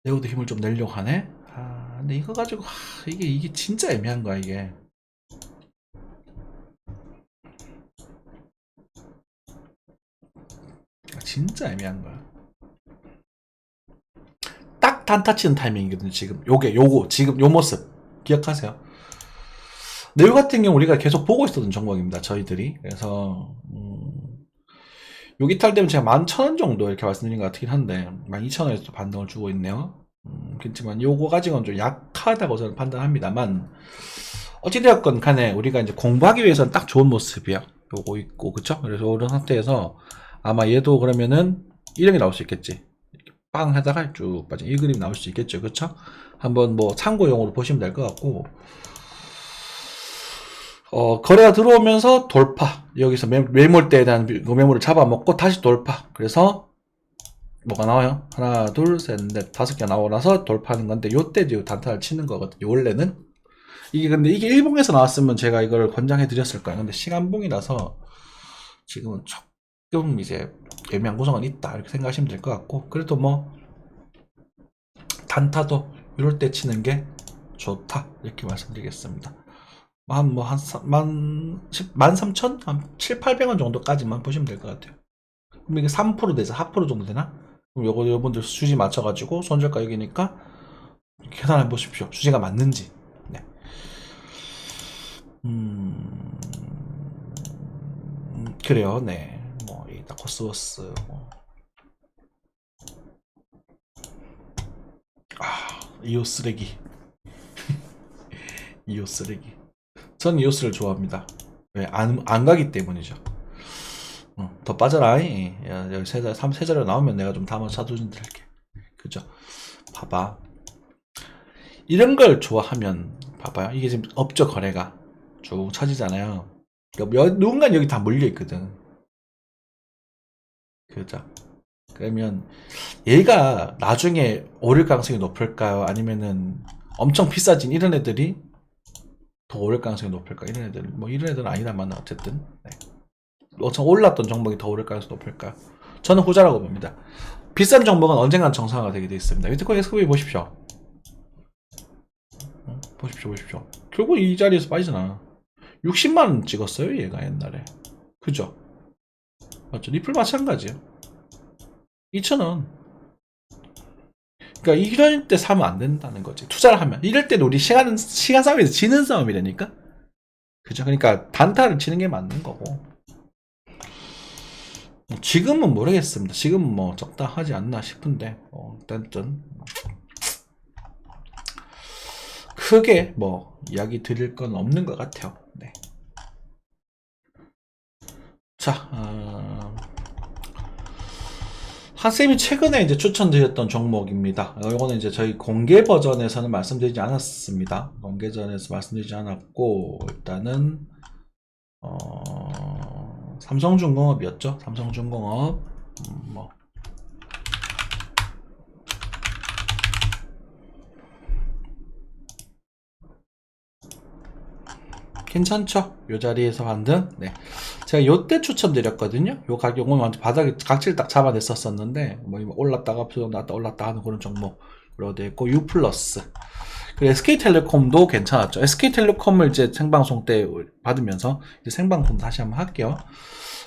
내고도 힘을 좀 내려고 하네. 근데 이거 가지고 이게 진짜 애매한 거야 이게. 진짜 애매한 거야. 딱 단타 치는 타이밍이거든요. 지금 요거 지금 요 모습 기억하세요. 네오 같은 경우 우리가 계속 보고 있었던 종목입니다. 저희들이. 그래서 여기 탈되면 제가 11,000원 정도 이렇게 말씀드린 것 같긴 한데 12,000원에서 반등을 주고 있네요. 그렇지만 요거 가지고는 좀 약하다고 저는 판단합니다만 어찌되었건 간에 우리가 이제 공부하기 위해서는 딱 좋은 모습이야. 요거 있고 그쵸? 그래서 이런 상태에서 아마 얘도 그러면은 이름이 나올 수 있겠지. 빵 하다가 쭉 빠진 이 그림 나올 수 있겠죠. 그쵸? 한번 뭐 참고용으로 보시면 될 것 같고 거래가 들어오면서 돌파. 여기서 매물대에 대한 매물을 잡아먹고 다시 돌파. 그래서 뭐가 나와요? 하나, 둘, 셋, 넷, 5개 나오고 나서 돌파하는 건데 요때 단타를 치는 거거든요. 원래는. 근데 이게 일봉에서 나왔으면 제가 이걸 권장해 드렸을 거예요. 근데 시간봉이라서 지금은 조금 이제 애매한 구성은 있다. 이렇게 생각하시면 될 것 같고 그래도 뭐 단타도 이럴 때 치는 게 좋다. 이렇게 말씀드리겠습니다. 한 13,000? 한 7,800원 정도까지만 보시면 될 것 같아요. 그럼 이게 3% 돼서 4% 정도 되나? 그럼 요거 여러분들 수지 맞춰가지고 손절가 여기니까 계산해 보십시오. 수지가 맞는지. 네. 그래요. 네. 뭐 이다 코스모스 뭐. 이오 쓰레기. 이오 쓰레기. 전 이오스를 좋아합니다. 왜? 안 가기 때문이죠. 더 빠져라. 야, 여기 세 자료 나오면 내가 좀 담아 사두진 드릴게. 그죠? 봐봐. 이런 걸 좋아하면, 봐봐요. 이게 지금 업적 거래가 쭉 차지잖아요. 누군가 여기 다 몰려있거든. 그죠? 그러면 얘가 나중에 오를 가능성이 높을까요? 아니면은 엄청 비싸진 이런 애들이 더 오를 가능성이 높을까? 이런 애들은 아니다만 어쨌든 엄청 올랐던 종목이 더 오를 가능성이 높을까? 저는 후자라고 봅니다. 비싼 종목은 언젠간 정상화가 되게 돼 있습니다. 비트코인 XRP 보십시오. 보십시오. 결국 이 자리에서 빠지잖아. 60만원 찍었어요, 얘가 옛날에. 그죠? 맞죠? 리플 마찬가지예요. 2,000원. 그러니까 이럴 때 사면 안 된다는 거지. 투자를 하면. 이럴 때는 우리 시간 싸움에서 지는 싸움이라니까? 그죠? 그러니까 단타를 치는 게 맞는 거고. 지금은 모르겠습니다. 지금은 뭐 적당하지 않나 싶은데, 일단 크게 뭐 이야기 드릴 건 없는 것 같아요. 네. 자, 한쌤이 최근에 이제 추천드렸던 종목입니다. 이거는 이제 저희 공개 버전에서는 말씀드리지 않았습니다. 공개전에서 말씀드리지 않았고, 일단은, 삼성중공업이었죠. 삼성중공업, 뭐. 괜찮죠? 요 자리에서 반등. 네. 제가 요때 추천드렸거든요. 요 가격은 완전 바닥에 각질 딱 잡아냈었었는데, 뭐, 올랐다가 나왔다 올랐다 하는 그런 종목으로 되어 있고, U 플러스. 그리고 SK텔레콤도 괜찮았죠. SK텔레콤을 이제 생방송 때 받으면서, 이제 생방송 다시 한번 할게요.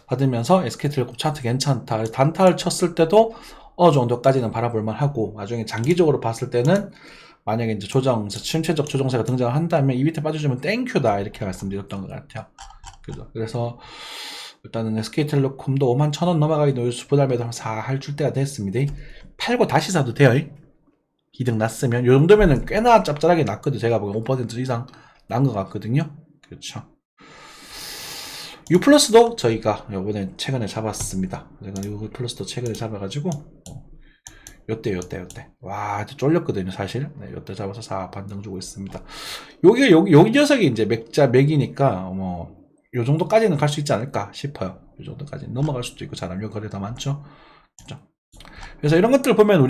받으면서 SK텔레콤 차트 괜찮다. 단타를 쳤을 때도 어느 정도까지는 바라볼만 하고, 나중에 장기적으로 봤을 때는 만약에 이제 침체적 조정세가 등장을 한다면 이 밑에 빠져주면 땡큐다 이렇게 말씀드렸던 것 같아요. 그래서 일단은 SK텔레콤도 51,000원 넘어가기 노유수 분할매도 할 줄 때가 됐습니다. 팔고 다시 사도 돼요. 이득 났으면 요 정도면은 꽤나 짭짤하게 났거든요. 제가 보기엔 5% 이상 난 것 같거든요. 그렇죠. 유플러스도 저희가 요번에 최근에 잡았습니다. 제가 유플러스도 최근에 잡아가지고 요때. 와, 쫄렸거든요, 사실. 네, 요때 잡아서 4 반등 주고 있습니다. 여기 녀석이 이제 맥이니까, 요 정도까지는 갈 수 있지 않을까 싶어요. 요 정도까지 넘어갈 수도 있고, 잘하면 거래도 많죠. 그죠? 그래서 이런 것들을 보면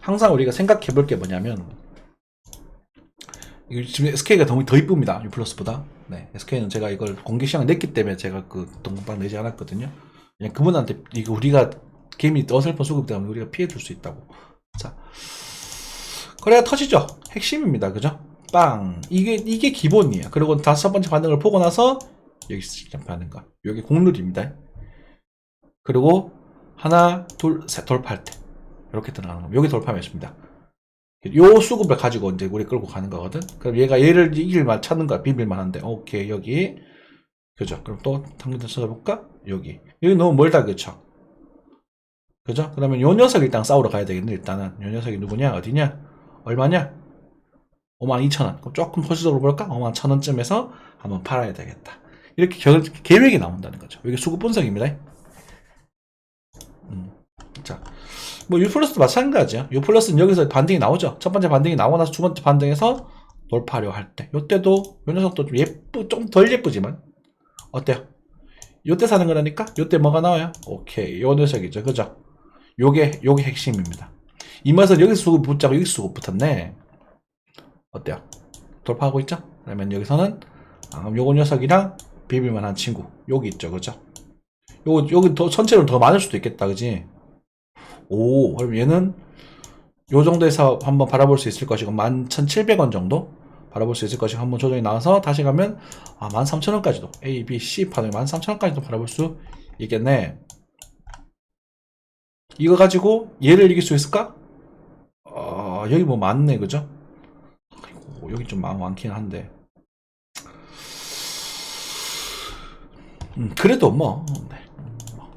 항상 우리가 생각해 볼 게 뭐냐면, 지금 SK가 더 이쁩니다, 유플러스보다. 네, SK는 제가 이걸 공개 시황 냈기 때문에 제가 그 동공방 내지 않았거든요. 그냥 그분한테, 이거 우리가 개미 어설픈 수급 때문에 우리가 피해 줄 수 있다고. 자, 거래가 터지죠. 핵심입니다. 그죠? 빵. 이게 기본이에요. 그리고 5번째 반등을 보고 나서 여기 점프하는 거. 여기 공룰입니다. 그리고 하나, 둘, 셋 돌파할 때 이렇게 들어가는 겁니다. 여기 돌파하면 있습니다. 요 수급을 가지고 이제 우리 끌고 가는 거거든. 그럼 얘를 이길만 찾는 거야. 비빌만 한데. 오케이, 여기. 그죠? 그럼 또 당근을 써볼까? 여기 너무 멀다. 그쵸? 그죠? 그러면 요 녀석 일단 싸우러 가야 되겠네. 일단은 요 녀석이 누구냐? 어디냐? 얼마냐? 52,000원. 그럼 조금 소시적으로 볼까? 51,000원쯤에서 한번 팔아야 되겠다. 이렇게 계획이 나온다는 거죠. 이게 수급 분석입니다. 자, 뭐 유플러스도 마찬가지야. 유플러스는 여기서 반등이 나오죠. 첫 번째 반등이 나오고 나서 두 번째 반등에서 돌파하려 할 때, 요때도 요 녀석도 좀 덜 예쁘지만 어때요? 요때 사는 거라니까? 요때 뭐가 나와요? 오케이, 요 녀석이죠. 그죠? 요게 핵심입니다. 이 맛은 여기서 수급 붙자고 여기서 수급 붙었네. 어때요? 돌파하고 있죠? 그러면 여기서는 요거 녀석이랑 비빌만한 친구 여기 있죠. 그죠? 여기 더 전체로 더 많을 수도 있겠다. 그지? 오, 그럼 얘는 요 정도에서 한번 바라볼 수 있을 것이고 11,700원 정도 바라볼 수 있을 것이고 한번 조정이 나와서 다시 가면 13,000원까지도 A, B, C 파동이 13,000원까지도 바라볼 수 있겠네. 이거 가지고 얘를 이길 수 있을까? 여기 뭐 많네. 그죠? 여기 좀 많긴 한데 그래도 네.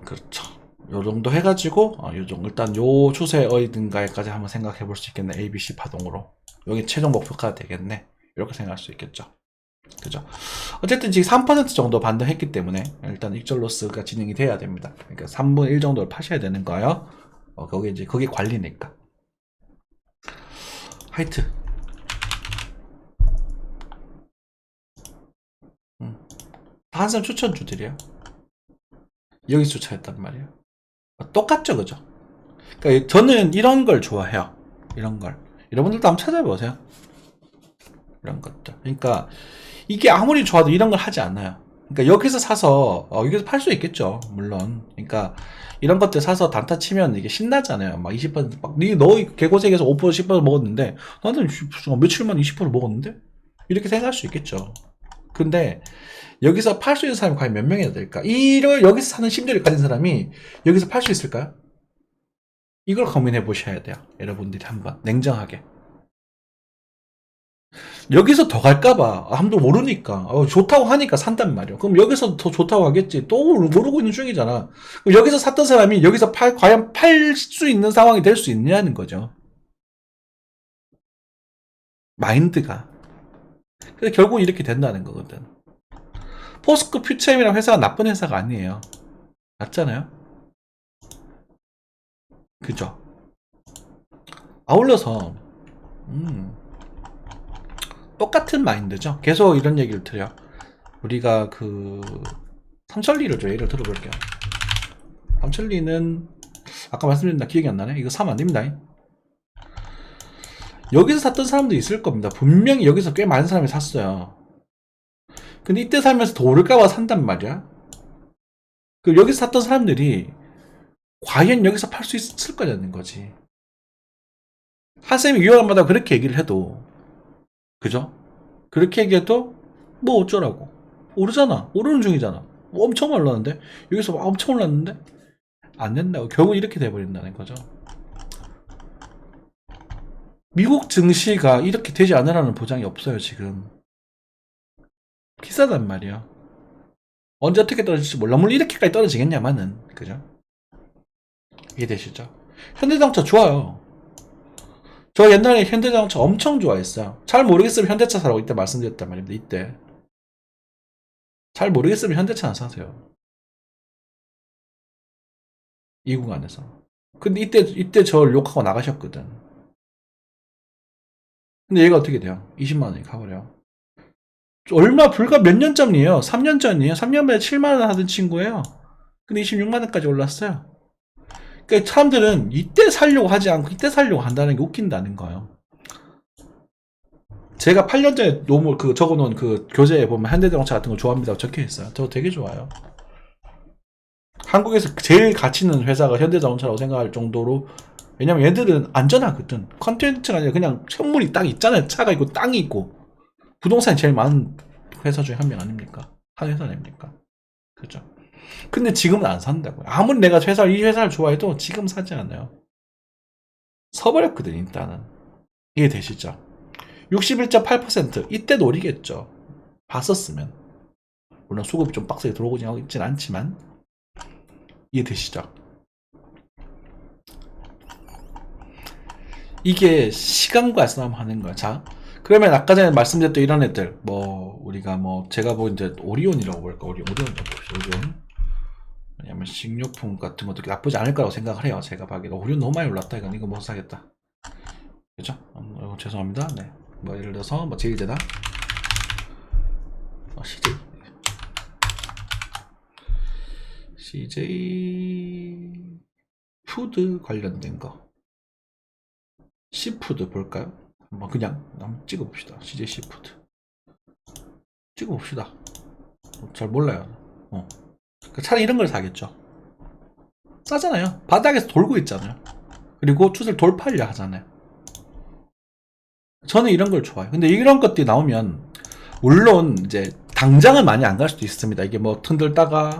그렇죠. 요 정도 해가지고 일단 요 추세 어디든가에까지 한번 생각해 볼 수 있겠네. ABC 파동으로 여기 최종 목표가 되겠네. 이렇게 생각할 수 있겠죠. 그죠? 어쨌든 지금 3% 정도 반등했기 때문에 일단 익절 로스가 진행이 돼야 됩니다. 그러니까 3분의 1 정도를 파셔야 되는 거예요. 그게 관리니까. 하이트. 한참 추천주들이에요. 여기 주차했단 말이에요. 똑같죠, 그죠? 그러니까 저는 이런 걸 좋아해요. 이런 걸. 여러분들도 한번 찾아보세요. 이런 것들. 그러니까 이게 아무리 좋아도 이런 걸 하지 않아요. 그러니까 여기서 사서 여기서 팔 수 있겠죠, 물론. 그러니까 이런 것들 사서 단타 치면 이게 신나잖아요. 막 20%막 너 개고생해서 5% 10% 먹었는데 나는 며칠 만에 20% 먹었는데 이렇게 생각할 수 있겠죠. 근데 여기서 팔 수 있는 사람이 과연 몇 명이나 될까? 이걸 여기서 사는 심리를 가진 사람이 여기서 팔 수 있을까요? 이걸 고민해 보셔야 돼요. 여러분들이 한번 냉정하게. 여기서 더 갈까봐 아무도 모르니까 좋다고 하니까 산단 말이야. 그럼 여기서 더 좋다고 하겠지. 또 모르고 있는 중이잖아. 그럼 여기서 샀던 사람이 여기서 과연 팔 수 있는 상황이 될 수 있냐는 거죠. 마인드가. 그래서 결국 이렇게 된다는 거거든. 포스코 퓨처엠이라는 회사가 나쁜 회사가 아니에요. 맞잖아요. 그죠? 아울러서 똑같은 마인드죠. 계속 이런 얘기를 드려. 우리가 그 삼천리를 좀 예를 들어볼게요. 삼천리는 아까 말씀드린 나 기억이 안 나네. 이거 사면 안 됩니다. 여기서 샀던 사람도 있을 겁니다. 분명히 여기서 꽤 많은 사람이 샀어요. 근데 이때 살면서 더 오를까봐 산단 말이야. 그 여기서 샀던 사람들이 과연 여기서 팔 수 있을 거냐는 거지. 한쌤이 위험하다 그렇게 얘기를 해도, 그죠? 그렇게 얘기해도 뭐 어쩌라고. 오르잖아. 오르는 중이잖아. 엄청 올랐는데? 여기서 엄청 올랐는데? 안 된다고. 결국 이렇게 돼버린다는 거죠. 미국 증시가 이렇게 되지 않으라는 보장이 없어요, 지금. 비싸단 말이야. 언제 어떻게 떨어질지 몰라. 물론 이렇게까지 떨어지겠냐마는. 그죠? 이해되시죠? 현대자동차 좋아요. 저 옛날에 현대자동차 엄청 좋아했어요. 잘 모르겠으면 현대차 사라고 이때 말씀드렸단 말입니다. 이때. 잘 모르겠으면 현대차 안 사세요. 이 구간에서. 근데 이때 저를 욕하고 나가셨거든. 근데 얘가 어떻게 돼요? 20만원이 가버려. 얼마 불과 몇 년 전이에요. 3년 전이에요. 3년 만에 7만원 하던 친구예요. 근데 26만원까지 올랐어요. 그러니까 사람들은 이때 살려고 하지 않고 이때 살려고 한다는 게 웃긴다는 거예요. 제가 8년 전에 너무 적어놓은 그 교재에 보면 현대자동차 같은 거 좋아합니다 적혀 있어요. 저 되게 좋아요. 한국에서 제일 가치 있는 회사가 현대자동차라고 생각할 정도로. 왜냐면 얘들은 안전하거든. 컨텐츠가 아니라 그냥 현물이 딱 있잖아요. 차가 있고 땅이 있고. 부동산이 제일 많은 회사 중에 한 명 아닙니까? 한 회사 아닙니까? 그죠? 근데 지금은 안 산다고요. 아무리 내가 이 회사를 좋아해도 지금 사지 않아요. 서버렸거든, 일단은. 이해되시죠? 61.8% 이때 노리겠죠. 봤었으면. 물론 수급이 좀 빡세게 들어오진 있진 않지만. 이해되시죠? 이게 시간과 싸움하는 거야. 자, 그러면 아까 전에 말씀드렸던 이런 애들, 우리가 제가 이제 오리온이라고 볼까? 오리온. 왜냐면 식료품 같은 것도 나쁘지 않을 거라고 생각을 해요. 제가 보기에도 오리온 너무 많이 올랐다. 이거 못 사겠다. 그죠? 죄송합니다. 네. 예를 들어서 제일제다. CJ 푸드 관련된 거. 시푸드 볼까요? 한번 찍어봅시다. CJ 시푸드 찍어봅시다. 잘 몰라요. 차라리 이런 걸 사겠죠. 싸잖아요. 바닥에서 돌고 있잖아요. 그리고 추세를 돌파하려 하잖아요. 저는 이런 걸 좋아해요. 근데 이런 것들이 나오면 물론 이제 당장은 많이 안 갈 수도 있습니다. 이게 흔들다가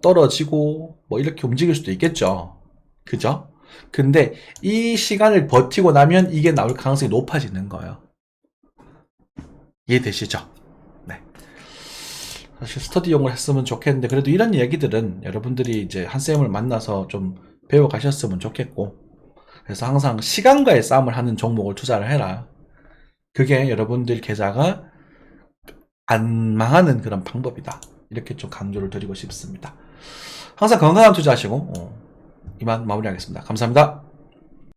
떨어지고 이렇게 움직일 수도 있겠죠. 그죠? 근데 이 시간을 버티고 나면 이게 나올 가능성이 높아지는 거예요. 이해되시죠? 네. 사실 스터디용을 했으면 좋겠는데 그래도 이런 얘기들은 여러분들이 이제 한쌤을 만나서 좀 배워 가셨으면 좋겠고, 그래서 항상 시간과의 싸움을 하는 종목을 투자를 해라. 그게 여러분들 계좌가 안 망하는 그런 방법이다. 이렇게 좀 강조를 드리고 싶습니다. 항상 건강한 투자하시고 이만 마무리하겠습니다. 감사합니다.